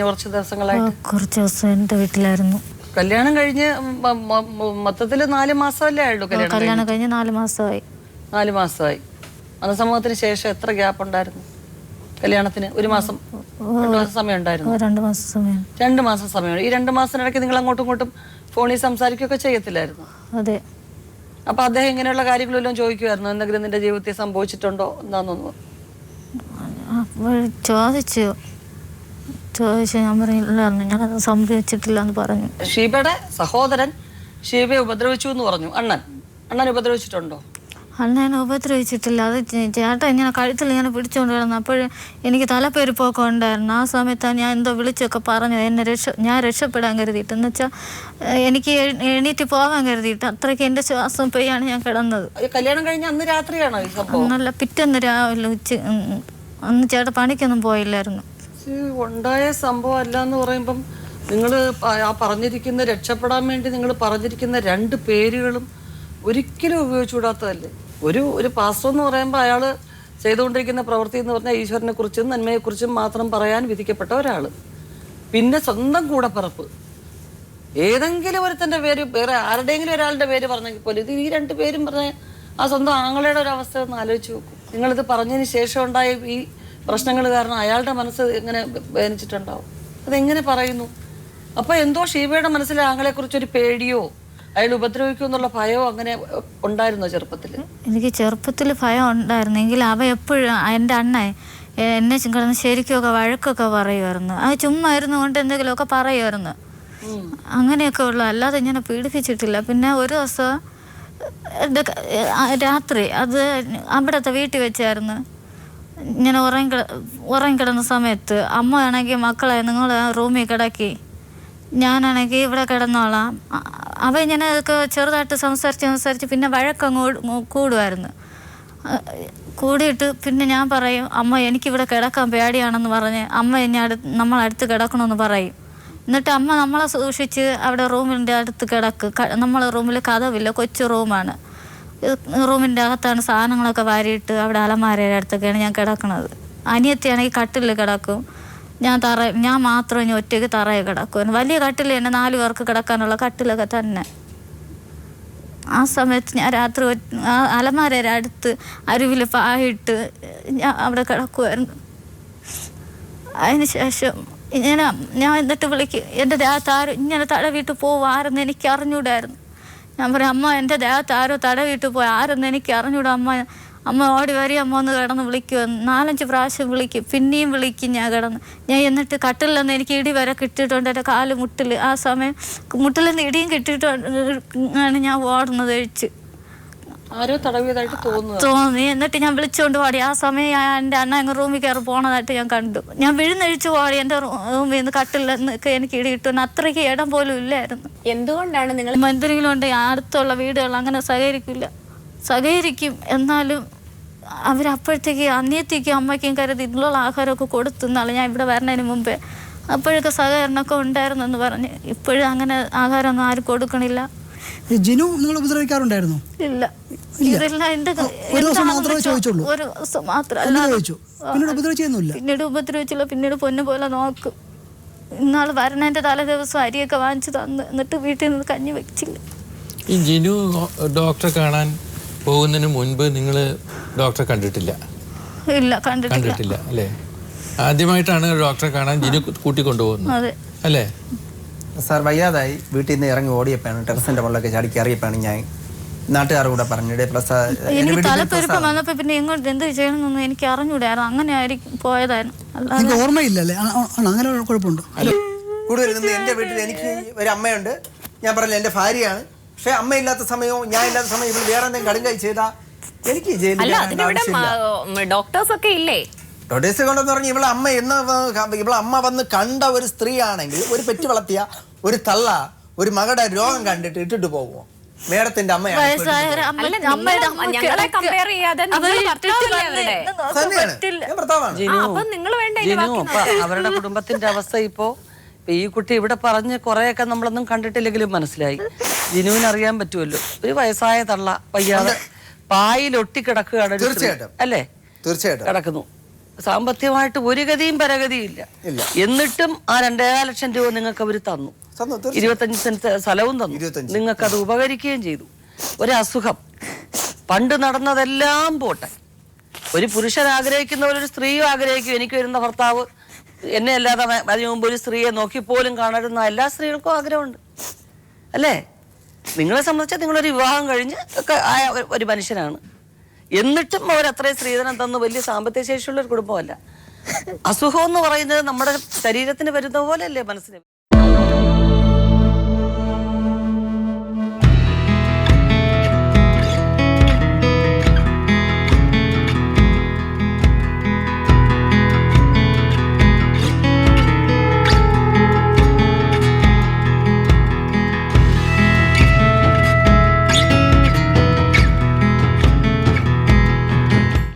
കുറച്ച് ദിവസങ്ങളായിട്ട് കുറച്ച് ദിവസം എന്റെ വീട്ടിലായിരുന്നു. കല്യാണം കഴിഞ്ഞ് മൊത്തത്തില് 4 മാസമല്ലേ ആയുള്ളൂ? കല്യാണം കഴിഞ്ഞ് 4 മാസമായി. 4 മാസമായി. അന്ന് സമൂഹത്തിന് ശേഷം എത്ര ഗ്യാപ്പ് ഉണ്ടായിരുന്നു കല്യാണത്തിന്? 1 മാസം 2 മാസം സമയം ഉണ്ടായിരുന്നു. 2 മാസം സമയം. 2 മാസം സമയമാണ്. ഈ 2 മാസത്തിനിടയ്ക്ക് നിങ്ങൾ അങ്ങോട്ടും ഇങ്ങോട്ടും ഫോണിൽ സംസാരിക്കുകയൊക്കെ ചെയ്യത്തില്ലായിരുന്നു? അതെ. അപ്പൊ അദ്ദേഹം ഇങ്ങനെയുള്ള കാര്യങ്ങളെല്ലാം ചോദിക്കുമായിരുന്നു? എന്തെങ്കിലും നിന്റെ ജീവിതത്തിൽ സംഭവിച്ചിട്ടുണ്ടോ എന്താണെന്നൊന്നും ചോദിച്ചു. ഞാൻ പറഞ്ഞില്ല, ഞാനത് സംഭവിച്ചിട്ടില്ല എന്ന് പറഞ്ഞു. ഷീബയുടെ സഹോദരൻ ഷീബയെ ഉപദ്രവിച്ചു എന്ന് പറഞ്ഞു. അണ്ണൻ ഉപദ്രവിച്ചിട്ടുണ്ടോ? അണ്ണനെ ഉപദ്രവിച്ചിട്ടില്ല. അത് ചേട്ടൻ ഇങ്ങനെ കഴുത്തിൽ ഇങ്ങനെ പിടിച്ചുകൊണ്ട് കിടന്നു. അപ്പോൾ എനിക്ക് തലപ്പെരുപ്പൊക്കെ ഉണ്ടായിരുന്നു. ആ സമയത്താണ് ഞാൻ എന്തോ വിളിച്ചൊക്കെ പറഞ്ഞു ഞാൻ രക്ഷപ്പെടാൻ കരുതിയിട്ട്. എന്ന് വെച്ചാൽ എനിക്ക് എണീറ്റ് പോകാൻ കരുതിയിട്ട്. അത്രയ്ക്ക് എൻ്റെ ശ്വാസം പെയ്യാണ് ഞാൻ കിടന്നത്. കല്യാണം കഴിഞ്ഞ അന്ന് രാത്രിയാണോ ഈ സംഭവം? നല്ല പിറ്റേന്ന് രാവിലെ അന്ന് ചേട്ടൻ പണിക്കൊന്നും പോയില്ലായിരുന്നു. ഉണ്ടായ സംഭവം അല്ല എന്ന് പറയുമ്പം നിങ്ങൾ ആ പറഞ്ഞിരിക്കുന്ന രക്ഷപ്പെടാൻ വേണ്ടി നിങ്ങൾ പറഞ്ഞിരിക്കുന്ന 2 പേരുകളും ഒരിക്കലും ഉപയോഗിച്ചുകൂടാത്തതല്ലേ? ഒരു പാസ്റ്റർ എന്ന് പറയുമ്പോൾ അയാൾ ചെയ്തുകൊണ്ടിരിക്കുന്ന പ്രവൃത്തി എന്ന് പറഞ്ഞാൽ ഈശ്വരനെ കുറിച്ചും നന്മയെക്കുറിച്ചും മാത്രം പറയാൻ വിധിക്കപ്പെട്ട ഒരാൾ. പിന്നെ സ്വന്തം കൂടപ്പിറപ്പ് ഏതെങ്കിലും ഒരുത്തൻ്റെ പേര് വേറെ ആരുടെയെങ്കിലും ഒരാളുടെ പേര് പറഞ്ഞെങ്കിൽ പോലും ഇത് ഈ 2 പേരും പറഞ്ഞ ആ സ്വന്തം ആങ്ങളുടെ ഒരു അവസ്ഥ ഒന്ന് ആലോചിച്ച് നോക്കും. നിങ്ങളിത് പറഞ്ഞതിന് ശേഷം ഉണ്ടായ ഈ പ്രശ്നങ്ങൾ കാരണം അയാളുടെ മനസ്സ് എങ്ങനെ വേദനിച്ചിട്ടുണ്ടാവും? അതെങ്ങനെ പറയുന്നു? അപ്പൊ എന്തോ ഷീബയുടെ മനസ്സിൽ ആങ്ങളെ കുറിച്ചൊരു പേടിയോ അയാൾ ഉപദ്രവിക്കും എന്നുള്ള ഭയമോ അങ്ങനെ ഉണ്ടായിരുന്നോ ചെറുപ്പത്തിൽ? എനിക്ക് ചെറുപ്പത്തിൽ ഭയം ഉണ്ടായിരുന്നെങ്കിൽ അവ എപ്പോഴും എൻ്റെ അണ്ണൻ എന്നെ കിടന്ന് ശരിക്കുമൊക്കെ വഴക്കൊക്കെ പറയുമായിരുന്നു. അത് ചുമ്മാ ഇരുന്നു കൊണ്ട് എന്തെങ്കിലുമൊക്കെ പറയുമായിരുന്നു. അങ്ങനെയൊക്കെ ഉള്ളു, അല്ലാതെ ഇങ്ങനെ പീഡിപ്പിച്ചിട്ടില്ല. പിന്നെ ഒരു ദിവസം രാത്രി അത് അവിടുത്തെ വീട്ടിൽ വെച്ചായിരുന്നു. ഇങ്ങനെ ഉറങ്ങിക്കിടന്ന സമയത്ത് അമ്മ ആണെങ്കിൽ മക്കളെ നിങ്ങൾ റൂമിൽ കിടക്കി, ഞാനാണെങ്കിൽ ഇവിടെ കിടന്നോളാം. അവ ഇങ്ങനെ ഒക്കെ ചെറുതായിട്ട് സംസാരിച്ച് പിന്നെ വഴക്കങ്ങ് കൂടുമായിരുന്നു. കൂടിയിട്ട് പിന്നെ ഞാൻ പറയും, അമ്മ എനിക്കിവിടെ കിടക്കാൻ പേടിയാണെന്ന് പറഞ്ഞ് അമ്മ ഇനി നമ്മളടുത്ത് കിടക്കണമെന്ന് പറയും. എന്നിട്ട് അമ്മ നമ്മളെ സൂക്ഷിച്ച് അവിടെ റൂമിൻ്റെ അടുത്ത് നമ്മളെ റൂമിൽ കതവില്ല, കൊച്ചു റൂമാണ്. റൂമിൻ്റെ അകത്താണ് സാധനങ്ങളൊക്കെ വാരിയിട്ട് അവിടെ അലമാരയുടെ അടുത്തൊക്കെയാണ് ഞാൻ കിടക്കുന്നത്. അനിയത്തിയാണെങ്കിൽ കട്ടിലിൽ കിടക്കും, ഞാൻ മാത്രം ഇനി ഒറ്റയ്ക്ക് തറയിൽ കിടക്കും. വലിയ കട്ടിൽ തന്നെ 4 പേർക്ക് കിടക്കാനുള്ള കട്ടിലൊക്കെ തന്നെ. ആ സമയത്ത് ഞാൻ രാത്രി അലമാരയുടെ അടുത്ത് അരുവിൽ പായിട്ട് ഞാൻ അവിടെ കിടക്കുമായിരുന്നു. അതിന് ശേഷം ഞാൻ എന്നിട്ട് വിളിക്കും, എൻ്റെ ദേഹത്ത് ആരും ഇങ്ങനെ തടവിട്ട് പോവാരെന്ന് എനിക്ക് അറിഞ്ഞൂടായിരുന്നു. ഞാൻ പറയും, അമ്മ എൻ്റെ ദേഹത്ത് ആരോ തടവിട്ട് പോയി, ആരെന്ന് എനിക്ക് അറിഞ്ഞൂടാ അമ്മ ഓടി വരി, അമ്മ ഒന്ന് കിടന്ന് വിളിക്കുക. 4-5 പ്രാവശ്യം വിളിക്കും, പിന്നെയും വിളിക്കും. ഞാൻ എന്നിട്ട് കട്ടിലെന്ന് എനിക്ക് ഇടി വരെ കിട്ടിയിട്ടുണ്ട്, എൻ്റെ കാല് മുട്ടിൽ. ആ സമയം മുട്ടിലെന്ന് ഇടിയും കിട്ടിയിട്ടാണ് ഞാൻ ഓടുന്നത് കഴിച്ച്. ആരോ തടവിയതായിട്ട് തോന്നി. എന്നിട്ട് ഞാൻ വിളിച്ചുകൊണ്ട് ഓടി. ആ സമയം എൻ്റെ അണ്ണ അങ്ങ് റൂമിൽ കയറി പോണതായിട്ട് ഞാൻ കണ്ടു. ഞാൻ വിഴുന്നഴിച്ച് ഓടി. എൻ്റെ റൂമിൽ നിന്ന് കട്ടിലെന്നൊക്കെ എനിക്ക് ഇടി കിട്ടുന്നു. അത്രയ്ക്ക് ഇടം പോലും ഇല്ലായിരുന്നു. എന്തുകൊണ്ടാണ് നിങ്ങൾ എന്തെങ്കിലും ഉണ്ട് അടുത്തുള്ള വീടുകൾ അങ്ങനെ സഹകരിക്കും, എന്നാലും അവരപ്പോഴത്തേക്ക് അനിയത്തിക്കും അമ്മയ്ക്കും കരുതി ഇതിലുള്ള ആഹാരമൊക്കെ കൊടുത്തുന്നാണ് ഞാൻ ഇവിടെ വരുന്നതിന് മുമ്പേ. അപ്പോഴൊക്കെ സഹകരണമൊക്കെ ഉണ്ടായിരുന്നെന്ന് പറഞ്ഞ്. ഇപ്പോഴും അങ്ങനെ ആഹാരമൊന്നും ആരും കൊടുക്കണില്ല. ജിനു നിങ്ങൾ ഉപദ്രവിക്കാറുണ്ടായിരുന്നു? ഇല്ല, ഒരു ദിവസം മാത്രമേ ചോദിച്ചുള്ളൂ? ഒരു ദിവസം മാത്രം. പിന്നീട് ഉപദ്രവിച്ചില്ല. പിന്നീട് പൊന്നു പോലെ നോക്കും. ഇന്നാൾ വരണേൻ്റെ തലേ ദിവസം അരിയൊക്കെ വാങ്ങിച്ചു തന്നു. എന്നിട്ട് വീട്ടിൽ നിന്ന് കഞ്ഞി വെച്ചില്ല. ഈ ജിനു ഡോക്ടറെ കാണാൻ പോകുന്നതിന് മുൻപ് നിങ്ങൾ ഡോക്ടറെ കണ്ടിട്ടില്ല? ഇല്ല, കണ്ടിട്ടില്ല അല്ലേ? ആദ്യമായിട്ടാണ് ഡോക്ടറെ കാണാൻ ജിനു കൂട്ടിക്കൊണ്ടുപോകുന്നത് അല്ലേ? സാർ വയ്യാതായി വീട്ടിൽ നിന്ന് ഇറങ്ങി ഓടിയപ്പോഴാണ് ടെറസിന്റെ മുകളിലൊക്കെ ചാടി കയറിയപ്പോഴാണ് ഞാൻ നാട്ടുകാർ കൂടെ പറഞ്ഞിട്ട് എനിക്ക് തലപ്പെരുപ്പം വന്നപ്പോ പിന്നെ എങ്ങോട്ട് എന്ത് ചെയ്യണമെന്നൊന്നും എനിക്ക് അറിഞ്ഞൂടായിരുന്നു. അങ്ങനെ ആയിരിക്കും പോയതായിരുന്നു. ഓർമ്മയില്ലല്ലേ? അങ്ങനെ കുഴപ്പമുണ്ടോ? കൂടുതൽ നിന്ന് എൻ്റെ വീട്ടിൽ എനിക്ക് ഒരു അമ്മയുണ്ട്, ഞാൻ പറഞ്ഞില്ല എൻ്റെ ഭാര്യയാണ്. പക്ഷെ അമ്മയില്ലാത്ത സമയവും ഞാൻ ഇല്ലാത്ത സമയം ഇവൾ വേറെ എന്തെങ്കിലും കടുങ്കൈ ചെയ്താൽ എനിക്ക് ഡോക്ടേഴ്സ് ഒക്കെ ഇല്ലേ? ഡോക്ടേഴ്സ് കൊണ്ടെന്ന് പറഞ്ഞാൽ ഇവളെ അമ്മ വന്ന് കണ്ട ഒരു സ്ത്രീ ആണെങ്കിൽ, ഒരു പെറ്റ് വളർത്തിയ ഒരു തള്ള ഒരു മകളുടെ രോഗം കണ്ടിട്ട് ഇട്ടിട്ട് പോകുമോ? മേഡത്തിന്റെ അമ്മയാണ്. അവരുടെ കുടുംബത്തിന്റെ അവസ്ഥ ഇപ്പോ ഈ കുട്ടി ഇവിടെ പറഞ്ഞ് കുറെയൊക്കെ നമ്മളൊന്നും കണ്ടിട്ടില്ലെങ്കിലും മനസ്സിലായി. ജിനുവിന് അറിയാൻ പറ്റുമല്ലോ, ഒരു വയസ്സായ തള്ള വയ്യാതെ പായിലൊട്ടി കിടക്കുകയാണ്. തീർച്ചയായിട്ടും അല്ലേ? തീർച്ചയായിട്ടും കിടക്കുന്നു. സാമ്പത്തികമായിട്ട് ഒരു ഗതിയും പരഗതിയും ഇല്ല. ഇല്ല. എന്നിട്ടും ആ 2.5 ലക്ഷം രൂപ നിങ്ങൾക്ക് അവർ തന്നു. 25 സെന്റ് സ്ഥലവും തന്നു. നിങ്ങൾക്ക് അത് ഉപകരിക്കുകയും ചെയ്തു. ഒരു അസുഖം പണ്ട് നടന്നതെല്ലാം പോട്ടെ, ഒരു പുരുഷൻ ആഗ്രഹിക്കുന്ന പോലെ ഒരു സ്ത്രീയും ആഗ്രഹിക്കും. എനിക്ക് വരുന്ന ഭർത്താവ് എന്നെ അല്ലാതെ അതിനു മുമ്പ് ഒരു സ്ത്രീയെ നോക്കിപ്പോലും കാണരുന്ന എല്ലാ സ്ത്രീകൾക്കും ആഗ്രഹമുണ്ട് അല്ലേ? നിങ്ങളെ സംബന്ധിച്ചാൽ നിങ്ങളൊരു വിവാഹം കഴിഞ്ഞ് ഒക്കെ ആയ ഒരു മനുഷ്യനാണ്. എന്നിട്ടും അവർ അത്രയും സ്ത്രീധനം തന്നു. വലിയ സാമ്പത്തിക ശേഷിയുള്ള ഒരു കുടുംബമല്ല. അസുഖം എന്ന് പറയുന്നത് നമ്മുടെ ശരീരത്തിന് വരുന്ന പോലെയല്ലേ മനസ്സിന്.